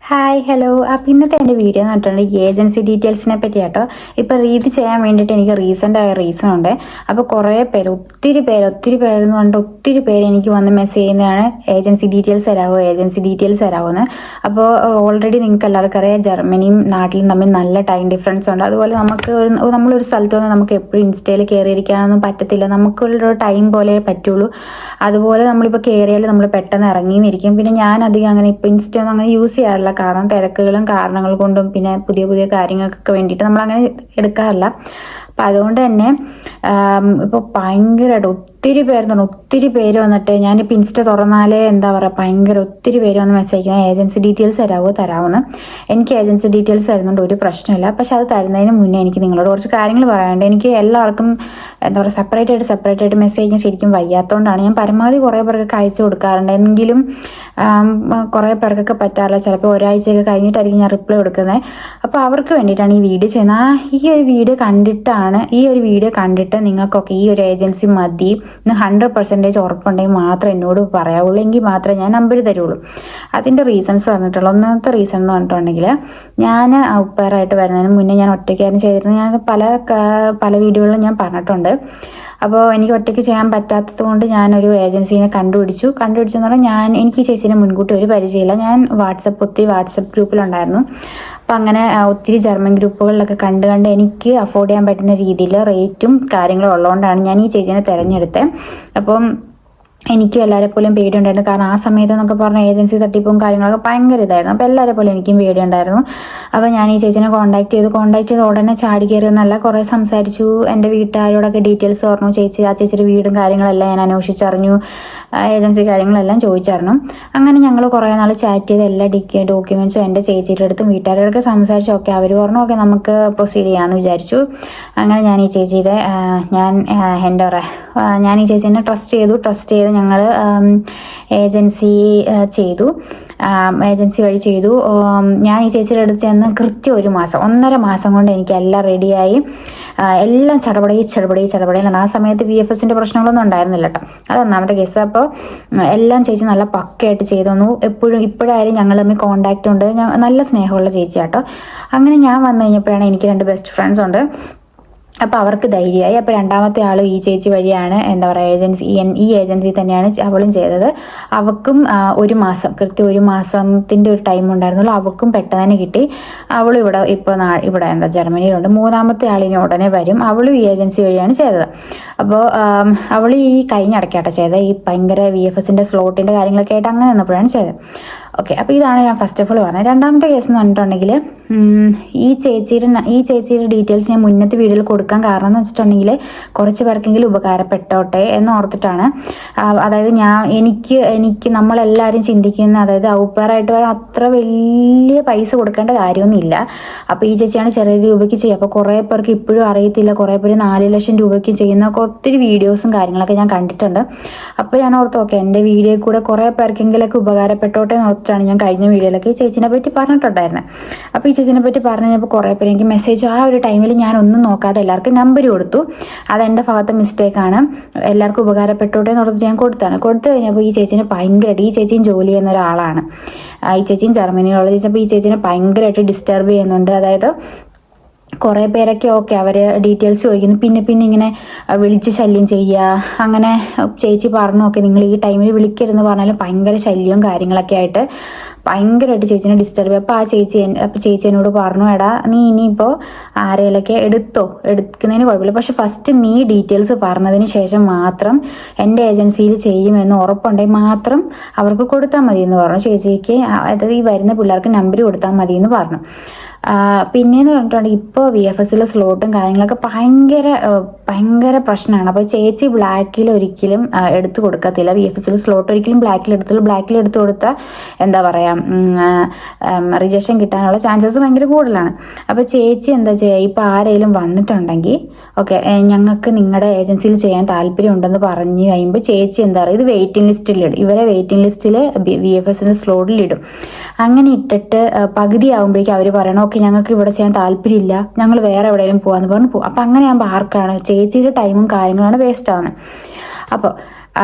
Hi hello. അപ്പോൾ ഇന്നത്തെ എൻ്റെ വീഡിയോ എന്ന് പറഞ്ഞിട്ടുണ്ടെങ്കിൽ ഏജൻസി ഡീറ്റെയിൽസിനെ പറ്റി കേട്ടോ. ഇപ്പോൾ ഇത് ചെയ്യാൻ വേണ്ടിയിട്ട് എനിക്ക് റീസൺ ഉണ്ട്. അപ്പോൾ കുറേ പേര് ഒത്തിരി പേരെന്ന് പറഞ്ഞിട്ട് ഒത്തിരി പേര് എനിക്ക് വന്ന് മെസ്സേജ് ചെയ്യുന്നതാണ് ഏജൻസി ഡീറ്റെയിൽസ് തരാമോ എന്ന്. അപ്പോൾ ഓൾറെഡി നിങ്ങൾക്ക് എല്ലാവർക്കും അറിയാം, ജർമ്മനിയും നാട്ടിലും തമ്മിൽ നല്ല ടൈം ഡിഫറൻസ് ഉണ്ട്. അതുപോലെ നമ്മളൊരു സ്ഥലത്ത് വന്ന് നമുക്ക് എപ്പോഴും ഇൻസ്റ്റയിൽ കയറിയിരിക്കാനൊന്നും പറ്റത്തില്ല. നമുക്കുള്ളൊരു ടൈം പോലെ പറ്റുള്ളൂ. അതുപോലെ നമ്മളിപ്പോൾ കയറിയാൽ നമ്മൾ പെട്ടെന്ന് ഇറങ്ങിയിരിക്കും. പിന്നെ ഞാൻ അധികം അങ്ങനെ ഇപ്പോൾ ഇൻസ്റ്റ ഒന്നും അങ്ങനെ യൂസ് ചെയ്യാറില്ല. കാരണം തിരക്കുകളും കാരണങ്ങൾ കൊണ്ടും പിന്നെ പുതിയ പുതിയ കാര്യങ്ങൾക്കൊക്കെ വേണ്ടിയിട്ട് നമ്മളങ്ങനെ എടുക്കാറില്ല. അപ്പം അതുകൊണ്ട് തന്നെ ഇപ്പോൾ ഭയങ്കരമായിട്ട് ഒത്തിരി പേര് വന്നിട്ട്, ഞാനിപ്പോൾ ഇൻസ്റ്റ തുറന്നാലേ എന്താ പറയുക, ഭയങ്കര ഒത്തിരി പേര് വന്ന് മെസ്സേജ് അയക്കുന്നത് ഏജൻസി ഡീറ്റെയിൽസ് തരാമെന്ന്. എനിക്ക് ഏജൻസി ഡീറ്റെയിൽസ് തരുന്നുണ്ട്, ഒരു പ്രശ്നമില്ല. പക്ഷെ അത് തരുന്നതിന് മുന്നേ എനിക്ക് നിങ്ങളോട് കുറച്ച് കാര്യങ്ങൾ പറയാനുണ്ട്. എനിക്ക് എല്ലാവർക്കും എന്താ പറയുക സെപ്പറേറ്റ് ആയിട്ട് മെസ്സേജ് ശരിക്കും വയ്യാത്തതുകൊണ്ടാണ് ഞാൻ പരമാവധി കുറേ പേർക്കൊക്കെ അയച്ചു കൊടുക്കാറുണ്ട്. എങ്കിലും കുറേ പേർക്കൊക്കെ പറ്റാറില്ല. ചിലപ്പോൾ ഒരാഴ്ചയൊക്കെ കഴിഞ്ഞിട്ടായിരിക്കും ഞാൻ റിപ്ലൈ കൊടുക്കുന്നത്. അപ്പോൾ അവർക്ക് വേണ്ടിയിട്ടാണ് ഈ വീഡിയോ ചെയ്യുന്നത്. ഈ ഒരു വീഡിയോ കണ്ടിട്ട് നിങ്ങൾക്കൊക്കെ ഈ ഒരു ഏജൻസി മതി എന്ന് 100% ഉറപ്പുണ്ടെങ്കിൽ മാത്രം എന്നോട് പറയാവുള്ളൂ. എങ്കിൽ മാത്രമേ ഞാൻ നമ്പർ തരുള്ളൂ. അതിൻ്റെ റീസൺസ് പറഞ്ഞിട്ടുള്ള ഒന്നാമത്തെ റീസൺ എന്ന് പറഞ്ഞിട്ടുണ്ടെങ്കിൽ, ഞാൻ ഉപ്പേറായിട്ട് വരുന്നതിന് മുന്നേ ഞാൻ ഒറ്റയ്ക്കായിരുന്നു ചെയ്തിരുന്നത്. ഞാൻ പല വീഡിയോകളിലും ഞാൻ പറഞ്ഞിട്ടുണ്ട്. അപ്പോൾ എനിക്ക് ഒറ്റയ്ക്ക് ചെയ്യാൻ പറ്റാത്തത് കൊണ്ട് ഞാനൊരു ഏജൻസീനെ കണ്ടുപിടിച്ചെന്ന് പറഞ്ഞാൽ, എനിക്ക് ചേച്ചീനെ മുൻകൂട്ടി ഒരു പരിചയമില്ല. ഞാൻ ഒത്തിരി വാട്സപ്പ് ഗ്രൂപ്പിലുണ്ടായിരുന്നു. അപ്പം അങ്ങനെ ഒത്തിരി ജർമ്മൻ ഗ്രൂപ്പുകളിലൊക്കെ കണ്ട് എനിക്ക് അഫോർഡ് ചെയ്യാൻ പറ്റുന്ന രീതിയിൽ റേറ്റും കാര്യങ്ങളും ഉള്ളതുകൊണ്ടാണ് ഞാൻ ഈ ചേച്ചീനെ തിരഞ്ഞെടുത്തത്. അപ്പം എനിക്കും എല്ലാവരെ പോലും പേടിയുണ്ടായിരുന്നു. കാരണം ആ സമയത്ത് എന്നൊക്കെ പറഞ്ഞ ഏജൻസി തട്ടിപ്പും കാര്യങ്ങളൊക്കെ ഭയങ്കര ഇതായിരുന്നു. അപ്പോൾ എല്ലാവരെ പോലും എനിക്കും പേടിയുണ്ടായിരുന്നു. അപ്പോൾ ഞാൻ ഈ ചേച്ചിനെ കോൺടാക്ട് ചെയ്ത് ഉടനെ ചാടി കയറിയൊന്നല്ല, കുറേ സംസാരിച്ചു. എൻ്റെ വീട്ടുകാരോടൊക്കെ ഡീറ്റെയിൽസ് പറഞ്ഞു. ആ ചേച്ചിയുടെ വീടും കാര്യങ്ങളെല്ലാം ഞാൻ അന്വേഷിച്ചറിഞ്ഞു. ഏജൻസി കാര്യങ്ങളെല്ലാം ചോദിച്ചറിഞ്ഞു. അങ്ങനെ ഞങ്ങൾ കുറേ നാൾ ചാറ്റ് ചെയ്ത് എല്ലാ ഡോക്യുമെൻറ്റ്സും എൻ്റെ ചേച്ചിയുടെ അടുത്തും വീട്ടുകാരോടൊക്കെ സംസാരിച്ചു. ഓക്കെ, അവർ പറഞ്ഞു ഓക്കെ നമുക്ക് പ്രൊസീഡ് ചെയ്യാമെന്ന് വിചാരിച്ചു. അങ്ങനെ ഞാൻ ഈ ചേച്ചിയുടെ ഞാൻ ഈ ചേച്ചീനെ ട്രസ്റ്റ് ചെയ്ത് ഞങ്ങൾ ഏജൻസി വഴി ചെയ്തു. ഞാൻ ഈ ചേച്ചിയുടെ അടുത്ത് ചെന്ന് കൃത്യം 1.5 മാസം കൊണ്ട് എനിക്ക് എല്ലാം റെഡിയായി. എല്ലാം ചടപടേ എന്നാണ്. ആ സമയത്ത് VFSൻ്റെ പ്രശ്നങ്ങളൊന്നും ഉണ്ടായിരുന്നില്ല കേട്ടോ. അത് ഒന്നാമത്തെ കേസ്. അപ്പോൾ എല്ലാം ചേച്ചി നല്ല പക്കയായിട്ട് ചെയ്തു തന്നു. ഇപ്പോഴായാലും ഞങ്ങൾ തമ്മിൽ കോണ്ടാക്റ്റ് ഉണ്ട്. നല്ല സ്നേഹമുള്ള ചേച്ചിയാട്ടോ. അങ്ങനെ ഞാൻ വന്നു കഴിഞ്ഞപ്പോഴാണ് എനിക്ക് 2 ബെസ്റ്റ് ഫ്രണ്ട്സ് ഉണ്ട്. അപ്പോൾ അവർക്ക് ധൈര്യമായി. അപ്പോൾ രണ്ടാമത്തെ ആൾ ഈ ചേച്ചി വഴിയാണ് എന്താ പറയുക ഈ ഏജൻസി തന്നെയാണ് അവളും ചെയ്തത്. അവൾക്കും 1 മാസം, കൃത്യം 1 മാസത്തിൻ്റെ ഒരു ടൈം ഉണ്ടായിരുന്നുള്ളൂ. അവൾക്കും പെട്ടെന്ന് തന്നെ കിട്ടി. അവളും ഇവിടെ ജർമ്മനിയിലുണ്ട്. മൂന്നാമത്തെ ആളിന് ഉടനെ വരും. അവളും ഈ ഏജൻസി വഴിയാണ് ചെയ്തത്. അപ്പോൾ അവൾ ഈ കഴിഞ്ഞിടയ്ക്കാട്ടോ ചെയ്തത്. ഈ ഭയങ്കര VFSൻ്റെ സ്ലോട്ടിൻ്റെ കാര്യങ്ങളൊക്കെ ആയിട്ട് അങ്ങനെ വന്നപ്പോഴാണ് ചെയ്തത്. ഓക്കെ, അപ്പോൾ ഇതാണ് ഞാൻ ഫസ്റ്റ് ഓഫ് ഓൾ പറഞ്ഞത്. രണ്ടാമത്തെ കേസ് എന്ന് പറഞ്ഞിട്ടുണ്ടെങ്കിൽ, ഈ ചേച്ചിയുടെ ഡീറ്റെയിൽസ് ഞാൻ മുന്നത്തെ വീഡിയോയിൽ കൊടുക്കാൻ കാരണം എന്ന് വെച്ചിട്ടുണ്ടെങ്കിൽ, കുറച്ച് പേർക്കെങ്കിലും ഉപകാരപ്പെട്ടോട്ടെ എന്ന് ഓർത്തിട്ടാണ്. അതായത് എനിക്ക് നമ്മളെല്ലാവരും ചിന്തിക്കുന്ന, അതായത് ഔപ്പറായിട്ട് അത്ര വലിയ പൈസ കൊടുക്കേണ്ട കാര്യമൊന്നുമില്ല. അപ്പോൾ ഈ ചേച്ചിയാണ് ചെറിയ രൂപയ്ക്ക് ചെയ്യുക. അപ്പോൾ കുറേ പേർക്ക് ഇപ്പോഴും അറിയത്തില്ല. കുറേ പേര് 4 ലക്ഷം രൂപയ്ക്ക് ചെയ്യുന്നൊക്കെ ഒത്തിരി വീഡിയോസും കാര്യങ്ങളൊക്കെ ഞാൻ കണ്ടിട്ടുണ്ട്. അപ്പോൾ ഞാൻ ഓർത്ത് ഓക്കെ, എൻ്റെ വീഡിയോയിൽ കൂടെ കുറേ പേർക്കെങ്കിലൊക്കെ ഉപകാരപ്പെട്ടോട്ടെ എന്ന് ഓർത്തിട്ടാണ് ഞാൻ കഴിഞ്ഞ വീഡിയോയിലൊക്കെ ഈ ചേച്ചിനെ പറ്റി പറഞ്ഞിട്ടുണ്ടായിരുന്നത്. അപ്പോൾ ഈ ചേച്ചിനെ പറ്റി പറഞ്ഞപ്പോൾ കുറേ പേര് എനിക്ക് മെസ്സേജ്, ആ ഒരു ടൈമിൽ ഞാൻ ഒന്നും നോക്കാതെ എല്ലാവർക്കും നമ്പർ കൊടുത്തു. അതെൻ്റെ ഭാഗത്തെ മിസ്റ്റേക്കാണ്. എല്ലാവർക്കും ഉപകാരപ്പെട്ടോട്ടെ എന്ന് ഓർത്തിട്ട് ഞാൻ കൊടുത്തു കഴിഞ്ഞപ്പോൾ ഈ ചേച്ചിയും ജോലി ചെയ്യുന്ന ഒരാളാണ്. ഈ ചേച്ചിയും ജർമ്മനിയിലുള്ള ചേച്ചി. അപ്പോൾ ഈ ചേച്ചിനെ ഭയങ്കരമായിട്ട് ഡിസ്റ്റർബ് ചെയ്യുന്നുണ്ട്. അതായത് കുറേ പേരൊക്കെ ഓക്കെ അവർ ഡീറ്റെയിൽസ് ചോദിക്കുന്നു, പിന്നെ ഇങ്ങനെ വിളിച്ച് ശല്യം ചെയ്യുക. അങ്ങനെ ചേച്ചി പറഞ്ഞു ഓക്കെ നിങ്ങൾ ഈ ടൈമിൽ വിളിക്കരുതെന്ന് പറഞ്ഞാലും ഭയങ്കര ശല്യവും കാര്യങ്ങളൊക്കെ ആയിട്ട് ഭയങ്കരമായിട്ട് ചേച്ചിനെ ഡിസ്റ്റർബ് ചെയ്യും. അപ്പോൾ ചേച്ചി എന്നോട് പറഞ്ഞു, എടാ നീ ഇനിയിപ്പോൾ ആരെയൊക്കെ എടുക്കുന്നതിന് കുഴപ്പമില്ല, പക്ഷെ ഫസ്റ്റ് നീ ഡീറ്റെയിൽസ് പറഞ്ഞതിന് ശേഷം മാത്രം എൻ്റെ ഏജൻസിയിൽ ചെയ്യുമെന്ന് ഉറപ്പുണ്ടെങ്കിൽ മാത്രം അവർക്ക് കൊടുത്താൽ മതി എന്ന് പറഞ്ഞു. ചേച്ചിക്ക് അതായത് ഈ വരുന്ന പിള്ളേർക്ക് നമ്പർ കൊടുത്താൽ മതി എന്ന് പറഞ്ഞു. പിന്നെയെന്ന് പറഞ്ഞിട്ടുണ്ടെങ്കിൽ ഇപ്പോൾ VFSലെ സ്ലോട്ടും കാര്യങ്ങളൊക്കെ ഭയങ്കര പ്രശ്നമാണ്. അപ്പോൾ ചേച്ചി ബ്ലാക്കിൽ ഒരിക്കലും എടുത്തു കൊടുക്കത്തില്ല. VFSലെ സ്ലോട്ട് ഒരിക്കലും ബ്ലാക്കിൽ എടുത്തു കൊടുത്താൽ എന്താ പറയുക, റിജക്ഷൻ കിട്ടാനുള്ള ചാൻസസ് ഭയങ്കര കൂടുതലാണ്. അപ്പോൾ ചേച്ചി എന്താ ചെയ്യുക, ഇപ്പോൾ ആരെങ്കിലും വന്നിട്ടുണ്ടെങ്കിൽ ഓക്കെ ഞങ്ങൾക്ക് നിങ്ങളുടെ ഏജൻസിയിൽ ചെയ്യാൻ താല്പര്യം ഉണ്ടെന്ന് പറഞ്ഞു കഴിയുമ്പോൾ ചേച്ചി എന്താ പറയുക, ഇത് വെയിറ്റിംഗ് ലിസ്റ്റിലിടും. ഇവരെ വെയിറ്റിംഗ് ലിസ്റ്റിൽ VFSൻ്റെ സ്ലോട്ടിലിടും. അങ്ങനെ ഇട്ടിട്ട് പകുതി ആകുമ്പോഴേക്കും അവർ പറയണം ഓക്കെ ഞങ്ങൾക്ക് ഇവിടെ ചെയ്യാൻ താല്പര്യമില്ല, ഞങ്ങൾ വേറെ എവിടെയെങ്കിലും പോകാമെന്ന് പറഞ്ഞു പോകും. അപ്പം അങ്ങനെ ആകുമ്പോൾ ആർക്കാണ് ചേച്ചിയുടെ ടൈമും കാര്യങ്ങളാണ് വേസ്റ്റ് ആവുന്നത്. അപ്പോൾ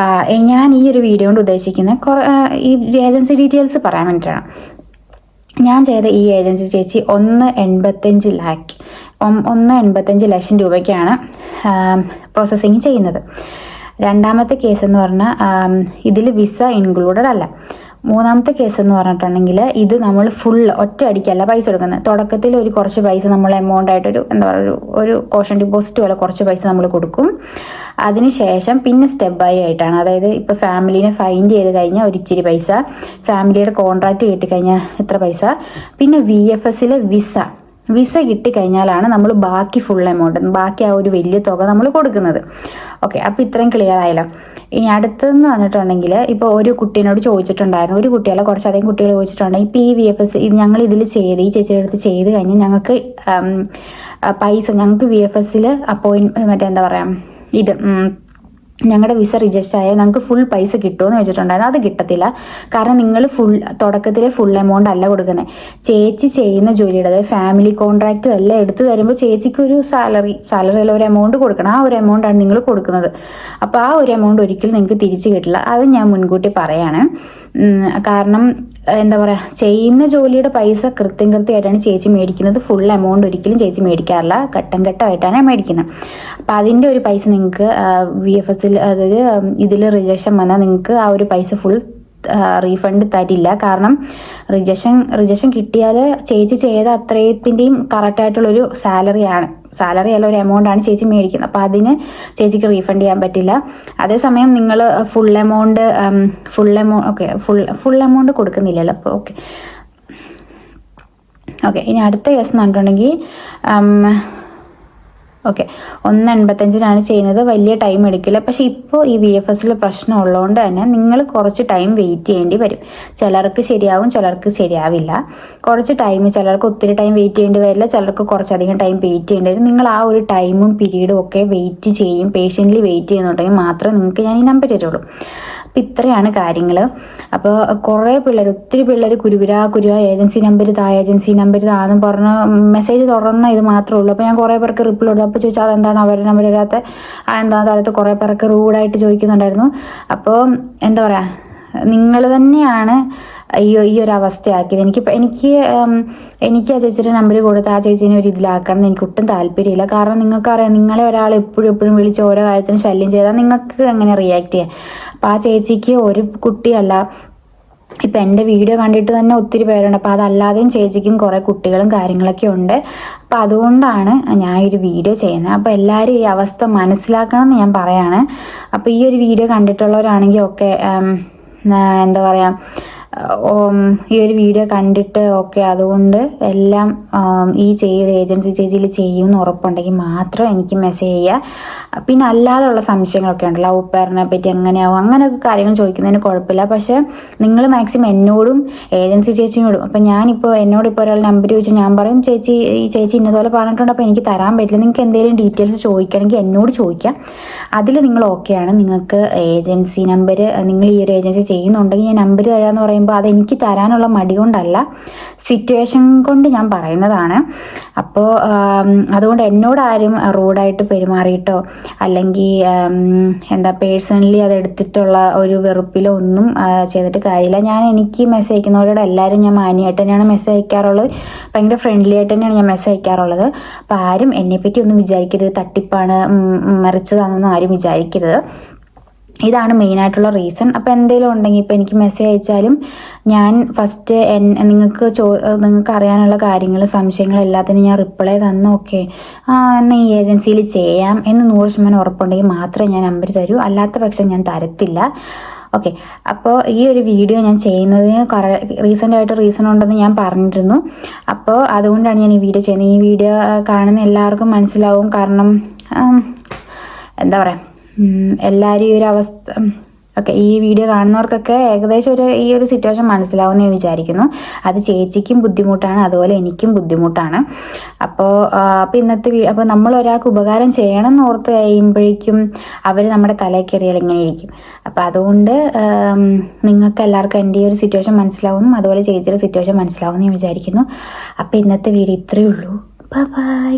ഞാൻ ഈ ഒരു വീഡിയോ കൊണ്ട് ഉദ്ദേശിക്കുന്നത് ഈ ഏജൻസി ഡീറ്റെയിൽസ് പറയാൻ വേണ്ടിയിട്ടാണ്. ഞാൻ ചെയ്ത ഈ ഏജൻസി ചേച്ചി 1,85 ലക്ഷം രൂപയ്ക്കാണ് പ്രോസസ്സിങ് ചെയ്യുന്നത്. രണ്ടാമത്തെ കേസ് എന്ന് പറഞ്ഞാൽ ഇതിൽ വിസ ഇൻക്ലൂഡഡ് അല്ല. മൂന്നാമത്തെ കേസ് എന്ന് പറഞ്ഞിട്ടുണ്ടെങ്കിൽ ഇത് നമ്മൾ ഫുൾ ഒറ്റ അടിക്കല്ല പൈസ എടുക്കുന്നത്. തുടക്കത്തിൽ ഒരു കുറച്ച് പൈസ നമ്മൾ എമൗണ്ട് ആയിട്ടൊരു എന്താ പറയുക ഒരു കോഷൻ ഡിപ്പോസിറ്റ് പോലെ കുറച്ച് പൈസ നമ്മൾ കൊടുക്കും. അതിനുശേഷം പിന്നെ സ്റ്റെപ്പ് ബൈ ആയിട്ടാണ്. അതായത് ഇപ്പോൾ ഫാമിലീനെ ഫൈൻഡ് ചെയ്ത് കഴിഞ്ഞാൽ ഒരു ഇച്ചിരി പൈസ, ഫാമിലിയുടെ കോൺട്രാക്റ്റ് കിട്ടിക്കഴിഞ്ഞാൽ ഇത്ര പൈസ, പിന്നെ VFSലെ വിസ കിട്ടിക്കഴിഞ്ഞാലാണ് നമ്മൾ ബാക്കി ഫുൾ എമൗണ്ട്, ബാക്കി ആ ഒരു വലിയ തുക നമ്മൾ കൊടുക്കുന്നത്. ഓക്കെ, അപ്പോൾ ഇത്രയും ക്ലിയർ ആയല്ലോ. ഇനി അടുത്തതെന്ന് പറഞ്ഞിട്ടുണ്ടെങ്കിൽ ഇപ്പോൾ ഒരു കുട്ടീനോട് ചോദിച്ചിട്ടുണ്ടായിരുന്നു, ഒരു കുട്ടികളെ കുറച്ചധികം കുട്ടികൾ ചോദിച്ചിട്ടുണ്ടെങ്കിൽ ഇപ്പോൾ ഈ VFS ഞങ്ങൾ ഇതിൽ ചെയ്ത് ഈ ചേച്ചിയുടെ അടുത്ത് ചെയ്ത് കഴിഞ്ഞാൽ ഞങ്ങൾക്ക് പൈസ, ഞങ്ങൾക്ക് VFSൽ മറ്റേ എന്താ പറയുക ഇത് ഞങ്ങളുടെ വിസ റിജക്റ്റ് ആയാൽ ഞങ്ങൾക്ക് ഫുൾ പൈസ കിട്ടുമെന്ന് വെച്ചിട്ടുണ്ടായിരുന്നു. അത് കിട്ടത്തില്ല. കാരണം നിങ്ങൾ തുടക്കത്തിലെ ഫുൾ എമൗണ്ട് അല്ല കൊടുക്കുന്നത്. ചേച്ചി ചെയ്യുന്ന ജോലിയുടെ അതായത് ഫാമിലി കോൺട്രാക്റ്റും എല്ലാം എടുത്തു തരുമ്പോൾ ചേച്ചിക്ക് ഒരു സാലറിയിൽ ഒരു എമൗണ്ട് കൊടുക്കണം. ആ ഒരു എമൗണ്ടാണ് നിങ്ങൾ കൊടുക്കുന്നത്. അപ്പോൾ ആ ഒരു എമൗണ്ട് ഒരിക്കലും നിങ്ങൾക്ക് തിരിച്ചു കിട്ടില്ല. അത് ഞാൻ മുൻകൂട്ടി പറയാണ്. കാരണം എന്താ പറയുക, ചെയ്യുന്ന ജോലിയുടെ പൈസ കൃത്യമായിട്ടാണ് ചേച്ചി മേടിക്കുന്നത്. ഫുൾ എമൗണ്ട് ഒരിക്കലും ചേച്ചി മേടിക്കാറില്ല, ഘട്ടമായിട്ടാണ് മേടിക്കുന്നത്. അപ്പം അതിൻ്റെ ഒരു പൈസ നിങ്ങൾക്ക് VFSൽ അതായത് ഇതിൽ റിജക്ഷൻ വന്നാൽ നിങ്ങൾക്ക് ആ ഒരു പൈസ ഫുൾ റീഫണ്ട് തരില്ല. കാരണം റിജക്ഷൻ കിട്ടിയാൽ ചേച്ചി ചെയ്ത അത്രയത്തിൻ്റെയും കറക്റ്റായിട്ടുള്ളൊരു സാലറി അല്ല ഒരു എമൗണ്ടാണ് ചേച്ചി മേടിക്കുന്നത്. അപ്പോൾ അതിന് ചേച്ചിക്ക് റീഫണ്ട് ചെയ്യാൻ പറ്റില്ല. അതേസമയം നിങ്ങൾ ഫുൾ എമൗണ്ട് കൊടുക്കുന്നില്ലല്ലോ. അപ്പോൾ ഓക്കെ ഇനി അടുത്ത കേസ് എന്ന് പറഞ്ഞിട്ടുണ്ടെങ്കിൽ 1,85 ചെയ്യുന്നത്. വലിയ ടൈം എടുക്കില്ല. പക്ഷെ ഇപ്പോൾ ഈ VFSൽ പ്രശ്നം ഉള്ളതുകൊണ്ട് തന്നെ നിങ്ങൾ കുറച്ച് ടൈം വെയിറ്റ് ചെയ്യേണ്ടി വരും. ചിലർക്ക് ശരിയാവും, ചിലർക്ക് ശരിയാവില്ല. കുറച്ച് ടൈം, ചിലർക്ക് ഒത്തിരി ടൈം വെയിറ്റ് ചെയ്യേണ്ടി വരില്ല, ചിലർക്ക് കുറച്ചധികം ടൈം വെയിറ്റ് ചെയ്യേണ്ടി വരും. നിങ്ങൾ ആ ഒരു ടൈമും പീരീഡും ഒക്കെ വെയിറ്റ് ചെയ്യും, പേഷ്യൻ്റ്ലി വെയിറ്റ് ചെയ്യുന്നുണ്ടെങ്കിൽ മാത്രമേ നിങ്ങൾക്ക് ഞാൻ ഈ നമ്പർ തരുള്ളൂ. അപ്പം ഇത്രയാണ് കാര്യങ്ങൾ. അപ്പോൾ ഒത്തിരി പിള്ളേർ കുരുകുരാ ഏജൻസി നമ്പർ താന്ന് പറഞ്ഞ് മെസ്സേജ് തുറന്ന ഇത് മാത്രമേ ഉള്ളൂ. അപ്പോൾ ഞാൻ കുറേ പേർക്ക് റിപ്ലൈ കൊടുത്തു. അപ്പോൾ ചോദിച്ചാൽ അതെന്താണ് അവരുടെ നമ്പർ വരാത്ത, എന്താ താഴത്ത് കുറേ പേർക്ക് റൂഡായിട്ട് ചോദിക്കുന്നുണ്ടായിരുന്നു. അപ്പോൾ എന്താ പറയുക, നിങ്ങൾ തന്നെയാണ് ഈ ഒരു അവസ്ഥയാക്കിയത്. എനിക്ക് ആ ചേച്ചിയുടെ നമ്പർ കൊടുത്ത് ആ ചേച്ചീനെ ഒരു ഇതിലാക്കണം എന്ന് എനിക്ക് ഒട്ടും താല്പര്യമില്ല. കാരണം നിങ്ങൾക്കറിയാം, നിങ്ങളെ ഒരാൾ എപ്പോഴും വിളിച്ച് ഓരോ കാര്യത്തിന് ശല്യം ചെയ്താൽ നിങ്ങൾക്ക് എങ്ങനെ റിയാക്ട് ചെയ്യാം. അപ്പം ആ ചേച്ചിക്ക് ഒരു കുട്ടിയല്ല, ഇപ്പം എൻ്റെ വീഡിയോ കണ്ടിട്ട് തന്നെ ഒത്തിരി പേരുണ്ട്. അപ്പോൾ അതല്ലാതെയും ചേച്ചിക്കും കുറേ കുട്ടികളും കാര്യങ്ങളൊക്കെ ഉണ്ട്. അപ്പം അതുകൊണ്ടാണ് ഞാൻ ഒരു വീഡിയോ ചെയ്യുന്നത്. അപ്പോൾ എല്ലാവരും ഈ അവസ്ഥ മനസ്സിലാക്കണം എന്ന് ഞാൻ പറയാണ്. അപ്പോൾ ഈ ഒരു വീഡിയോ കണ്ടിട്ടുള്ളവരാണെങ്കിൽ ഒക്കെ എന്താ പറയുക, ഈ ഒരു വീഡിയോ കണ്ടിട്ട് അതുകൊണ്ട് എല്ലാം ഈ ഏജൻസി ചേച്ചിയിൽ ചെയ്യുമെന്ന് ഉറപ്പുണ്ടെങ്കിൽ മാത്രം എനിക്ക് മെസ്സേജ് ചെയ്യുക. പിന്നെ അല്ലാതെയുള്ള സംശയങ്ങളൊക്കെ ഉണ്ടല്ലോ, ഔപ്പേറിനെ പറ്റി എങ്ങനെയാവും അങ്ങനെയൊക്കെ കാര്യങ്ങൾ ചോദിക്കുന്നതിന് കുഴപ്പമില്ല. പക്ഷേ നിങ്ങൾ മാക്സിമം എന്നോടും ഏജൻസി ചേച്ചിയോടും, അപ്പം എന്നോടിപ്പോൾ ഒരാൾ നമ്പർ ചോദിച്ചാൽ ഞാൻ പറയും ഈ ചേച്ചി ഇന്നതുപോലെ പറഞ്ഞിട്ടുണ്ട്, അപ്പോൾ എനിക്ക് തരാൻ പറ്റില്ല. നിങ്ങൾക്ക് എന്തെങ്കിലും ഡീറ്റെയിൽസ് ചോദിക്കണമെങ്കിൽ എന്നോട് ചോദിക്കാം. അതിൽ നിങ്ങൾ ഓക്കെയാണ്, നിങ്ങൾക്ക് ഏജൻസി നമ്പർ, നിങ്ങൾ ഈ ഒരു ഏജൻസി ചെയ്യുന്നുണ്ടെങ്കിൽ ഞാൻ നമ്പർ തരാമെന്ന് പറയുമ്പോൾ അതെനിക്ക് തരാനുള്ള മടി കൊണ്ടല്ല, സിറ്റുവേഷൻ കൊണ്ട് ഞാൻ പറയുന്നതാണ്. അപ്പോൾ അതുകൊണ്ട് എന്നോട് ആരും റൂഡായിട്ട് പെരുമാറിയിട്ടോ അല്ലെങ്കിൽ പേഴ്സണലി അതെടുത്തിട്ടുള്ള ഒരു വെറുപ്പിലോ ഒന്നും ചെയ്തിട്ട് കാര്യമില്ല. എനിക്ക് മെസ്സേജ് അയക്കുന്നവരോട് എല്ലാവരും ഞാൻ മാന്യമായിട്ട് തന്നെയാണ് മെസ്സേജ് അയക്കാറുള്ളത്, ഭയങ്കര ഫ്രണ്ട്ലി ആയിട്ട് തന്നെയാണ് ഞാൻ മെസ്സേജ് അയക്കാറുള്ളത്. അപ്പോൾ ആരും എന്നെപ്പറ്റി ഒന്നും വിചാരിക്കരുത്, തട്ടിപ്പാണ് മറിച്ചതാണെന്നൊന്നും ആരും വിചാരിക്കരുത്. ഇതാണ് മെയിനായിട്ടുള്ള റീസൺ. അപ്പോൾ എന്തെങ്കിലും ഉണ്ടെങ്കിൽ ഇപ്പോൾ എനിക്ക് മെസ്സേജ് അയച്ചാലും ഞാൻ ഫസ്റ്റ് നിങ്ങൾക്ക് അറിയാനുള്ള കാര്യങ്ങൾ, സംശയങ്ങൾ എല്ലാത്തിനും ഞാൻ റിപ്ലൈ തന്ന് എന്നാൽ ഈ ഏജൻസിയിൽ ചെയ്യാം എന്ന് 100% ഉറപ്പുണ്ടെങ്കിൽ മാത്രമേ ഞാൻ നമ്പർ തരൂ, അല്ലാത്ത പക്ഷം ഞാൻ തരത്തില്ല. അപ്പോൾ ഈ ഒരു വീഡിയോ ഞാൻ ചെയ്യുന്നതിന് റീസെൻ്റായിട്ട് റീസൺ ഉണ്ടെന്ന് ഞാൻ പറഞ്ഞിരുന്നു. അപ്പോൾ അതുകൊണ്ടാണ് ഞാൻ ഈ വീഡിയോ ചെയ്യുന്നത്. ഈ വീഡിയോ കാണുന്ന എല്ലാവർക്കും മനസ്സിലാവും. കാരണം എന്താ പറയുക, എല്ലാവരും ഈ ഒരു അവസ്ഥ ഈ വീഡിയോ കാണുന്നവർക്കൊക്കെ ഏകദേശം ഈ ഒരു സിറ്റുവേഷൻ മനസ്സിലാവുമെന്ന് ഞാൻ വിചാരിക്കുന്നു. അത് ചേച്ചിക്കും ബുദ്ധിമുട്ടാണ്, അതുപോലെ എനിക്കും ബുദ്ധിമുട്ടാണ്. അപ്പോൾ അപ്പോൾ നമ്മൾ ഒരാൾക്ക് ഉപകാരം ചെയ്യണം എന്ന് ഓർത്ത് കഴിയുമ്പോഴേക്കും അവർ നമ്മുടെ തലയിൽ കയറിയാൽ എങ്ങനെ ഇരിക്കും. അപ്പോൾ അതുകൊണ്ട് നിങ്ങൾക്ക് എല്ലാവർക്കും എൻ്റെ ഈ ഒരു സിറ്റുവേഷൻ മനസ്സിലാവുന്നു, അതുപോലെ ചേച്ചിയുടെ സിറ്റുവേഷൻ മനസ്സിലാവുമെന്ന് ഞാൻ വിചാരിക്കുന്നു. അപ്പോൾ ഇന്നത്തെ വീഡിയോ ഇത്രയേ ഉള്ളൂ. ബൈ.